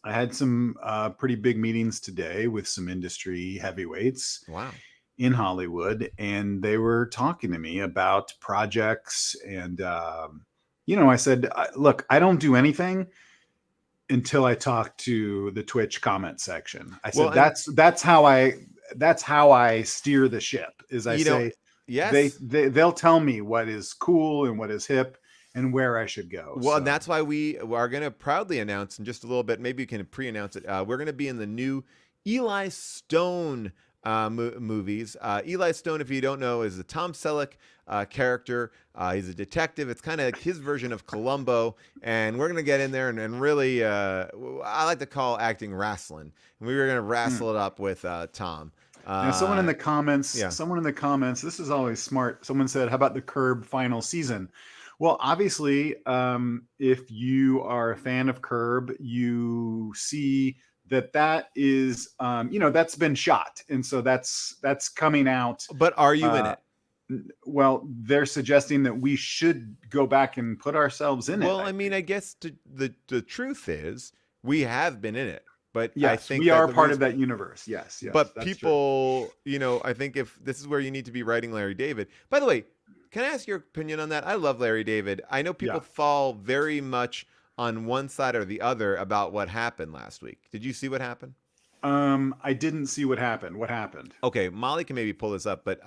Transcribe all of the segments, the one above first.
I had some pretty big meetings today with some industry heavyweights Wow. in Hollywood, and they were talking to me about projects. And I said, "Look, I don't do anything until I talk to the Twitch comment section." I Well, said, and "That's how I steer the ship. Is I you know, say yes. they'll tell me what is cool and what is hip and where I should go." Well, and So that's why we are going to proudly announce in just a little bit. Maybe you can pre-announce it. We're going to be in the new Eli Stone movies. Eli Stone, if you don't know, is a Tom Selleck character. He's a detective. It's kind of like his version of Columbo, and we're going to get in there and really, I like to call acting wrestling, and we were going to mm. wrestle it up with Tom. Now, Uh, yeah. someone in the comments, this is always smart. Someone said, "How about the Curb final season?" Well, obviously, if you are a fan of Curb, you see that is, that's been shot, and so that's coming out. But are you in Uh, it? well, they're suggesting that we should go back and put ourselves in it. Well, I I mean, think. I guess the truth is we have been in it, but I Yes, think we that are the part of reason, that universe. Yes, yes, but that's true. people, I think if this is where you need to be writing Larry David. By the way, can I ask your opinion on that? I love Larry David. I know people Yeah. fall very much on one side or the other about what happened last week. Did you see what happened? I didn't see what happened. What happened? Okay, Molly can maybe pull this up, but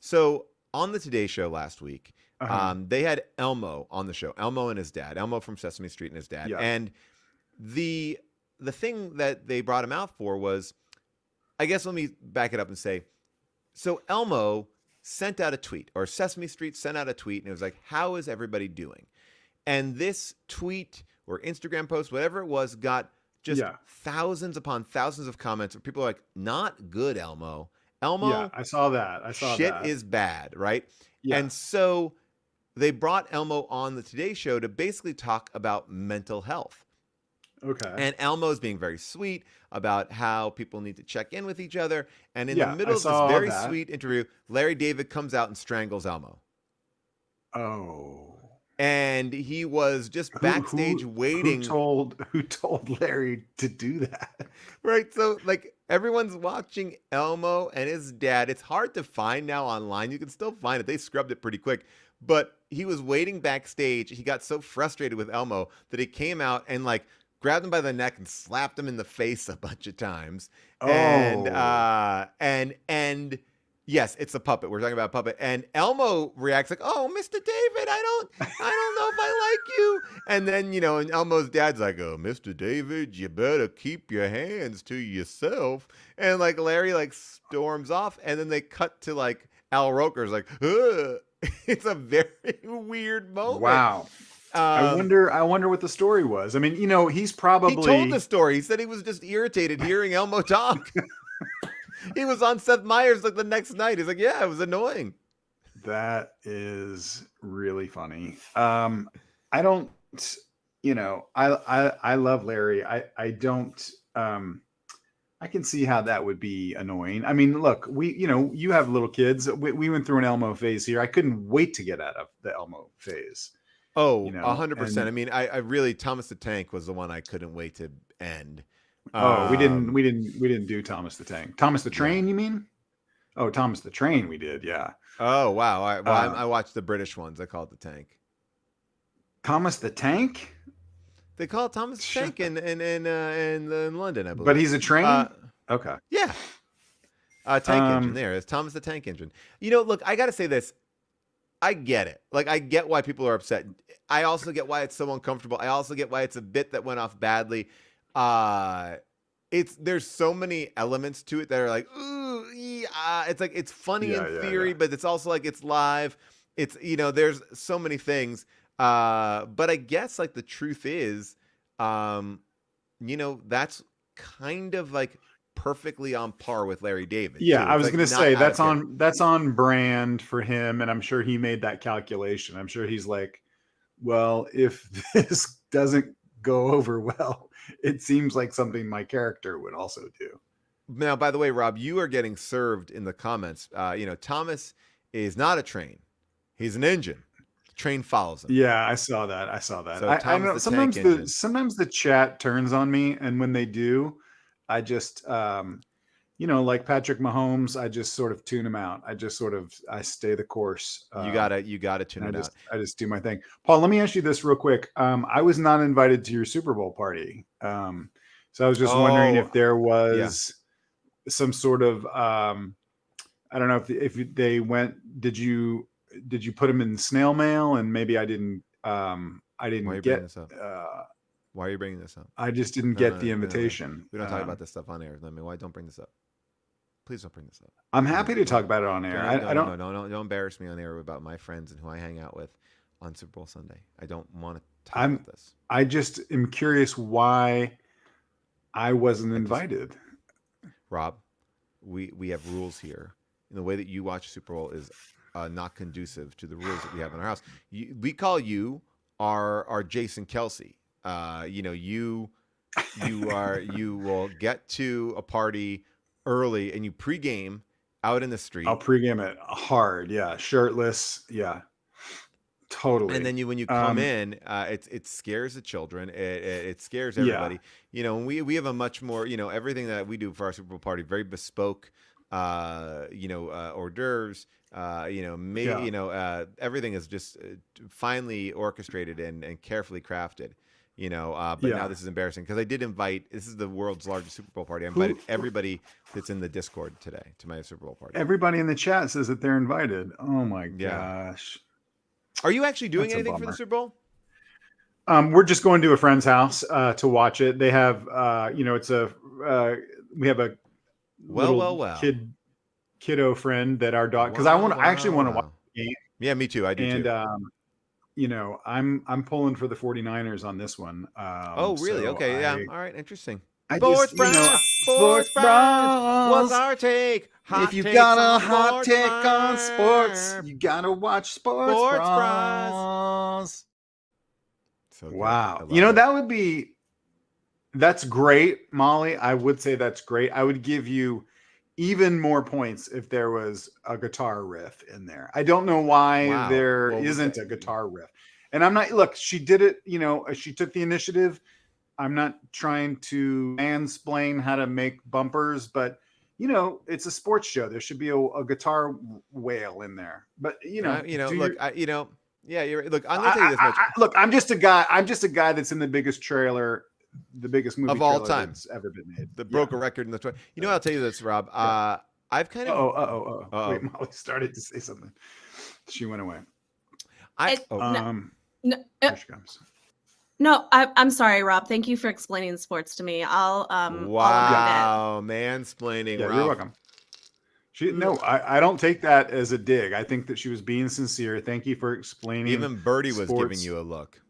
so on the Today Show last week, Uh huh. they had Elmo on the show, Elmo and his dad, Elmo from Sesame Street and his dad, Yeah. and the the thing that they brought him out for was, I guess let me back it up and say, so Elmo sent out a tweet, or Sesame Street sent out a tweet, and it was like, "How is everybody doing?" And this tweet or Instagram post, whatever it was, got just Yeah. thousands upon thousands of comments where people are like, "Not good, Elmo. Yeah. Elmo, I saw that. I saw shit that. is bad," right? Yeah. And so they brought Elmo on the Today Show to basically talk about mental health. Okay. And Elmo's being very sweet about how people need to check in with each other. And in the Yeah. I middle of this saw very that. sweet interview, Larry David comes out and strangles Elmo. Oh. And he was just Who backstage who who waiting, told who told Larry to do that? right? So, like, everyone's watching Elmo and his dad. It's hard to find now online. You can still find it. They scrubbed it pretty quick. But he was waiting backstage. He got so frustrated with Elmo that he came out and, like, grabbed him by the neck and slapped him in the face a bunch of times. And Oh. yes, it's a puppet. We're talking about a puppet. And Elmo reacts like, "Oh, Mr. David, I don't know if I like you." And then, and Elmo's dad's like, "Oh, Mr. David, you better keep your hands to yourself." And like Larry like storms off, and then they cut to like Al Roker's like, "Ugh." It's a very weird moment. Wow. I Um, wonder I wonder what the story was. I mean, he's he told the probably story. He said he was just irritated hearing Elmo talk. He was on Seth Meyers like the next night. He's like, "Yeah, it was annoying." that is really funny. I don't, I love Larry. I don't, I can see how that would be annoying. I mean, look, you have little kids. We went through an Elmo phase here. I couldn't wait to get out of the Elmo phase, Oh, and 100%. I mean, I really, Thomas the Tank was the one I couldn't wait to end. oh, we didn't, Um, we didn't, we didn't do Thomas the Tank. Thomas the yeah. Train, you mean? Oh, Thomas the Train, we did. Yeah. Oh, wow. I Uh, watched the British ones. I call it the Tank. Thomas the Tank. They call it Thomas the Shut Tank the. in London, I But believe. he's a Uh, train. Okay. yeah. Tank Engine. Um. There, it's Thomas the Tank Engine. Look, I got to say this. I get it. Like, I get why people are upset. I also get why it's so uncomfortable. I also get why it's a bit that went off badly. Uh, there's so many elements to it that are like, ooh, it's like it's funny in Yeah. Yeah. Yeah. theory, but it's also like it's live. It's there's so many things. But I guess like the truth is, um, that's kind of like perfectly on par with Larry David Yeah, too. I It's was like gonna not say out of that's character. on brand for him, and I'm sure he made that calculation. I'm sure he's like, well, if this doesn't go over well, it seems like something my character would also do. Now, by the way, Rob, you are getting served in the comments. Thomas is not a train; he's an engine. train follows him. Yeah, I saw that. I saw that. So I Tom's know the tank engine. sometimes the chat turns on me, and when they do, I just like Patrick Mahomes, I just sort of tune him out. I stay the course. You gotta tune And it out. I just do my thing. Paul, let me ask you this real quick. I was not invited to your Super Bowl party. So I was just wondering Oh, if there yeah. was some sort of I don't know if they went. Did you put them in snail mail? And maybe I Why are didn't you bringing get. this up? Why are you bringing this up? I just didn't No, get no, the no, no, no. invitation. We don't talk about this stuff on air. I mean, why don't bring this up? Please don't bring this up. I'm happy to talk about it on air. I don't. Don't embarrass me on air about my friends and who I hang out with on Super Bowl Sunday. I don't want to talk about this. I just am curious why I wasn't invited. Rob, we have rules here, and the way that you watch Super Bowl is not conducive to the rules that we have in our house. We call you our Jason Kelsey. You will get to a party early and you pregame out in the street. I'll pregame it hard, yeah, shirtless, yeah, totally. And then when you come in, it scares the children. It scares everybody. Yeah. And we have a much more, everything that we do for our Super Bowl party, very bespoke. Hors d'oeuvres. Everything is just finely orchestrated and carefully crafted. But now this is embarrassing because I did invite. This is the world's largest Super Bowl party. I invited everybody that's in the Discord today to my Super Bowl party. Everybody in the chat says that they're invited. Oh my gosh! Are you actually doing anything for the Super Bowl? We're just going to a friend's house to watch it. They have, it's we have a kiddo friend that our dog because I actually want to watch the game. Yeah, me too. I do too. I'm pulling for the 49ers on this one. Oh, really? So okay, yeah. All right, interesting. Sports Bros. What's our take? If you got a hot take on sports, you gotta watch Sports Bros. So wow, that's great, Molly. I would say that's great. I would give you even more points if there was a guitar riff in there. I don't know why there isn't a guitar riff. And I'm not, look, she did it, she took the initiative. I'm not trying to mansplain how to make bumpers, but it's a sports show. There should be a guitar wail in there. But yeah, you're look, I'm gonna tell you this much. Look, I'm just a guy that's in the biggest trailer, the biggest movie of all time that's ever been made. That broke a record in the I'll tell you this, Rob. I've kind of Wait, Molly started to say something. She went away. No, here she comes. No, I'm sorry, Rob. Thank you for explaining sports to me. Wow, mansplaining. Yeah, Rob. you're welcome. I don't take that as a dig. I think that she was being sincere. Thank you for explaining. Even Birdie was giving you a look.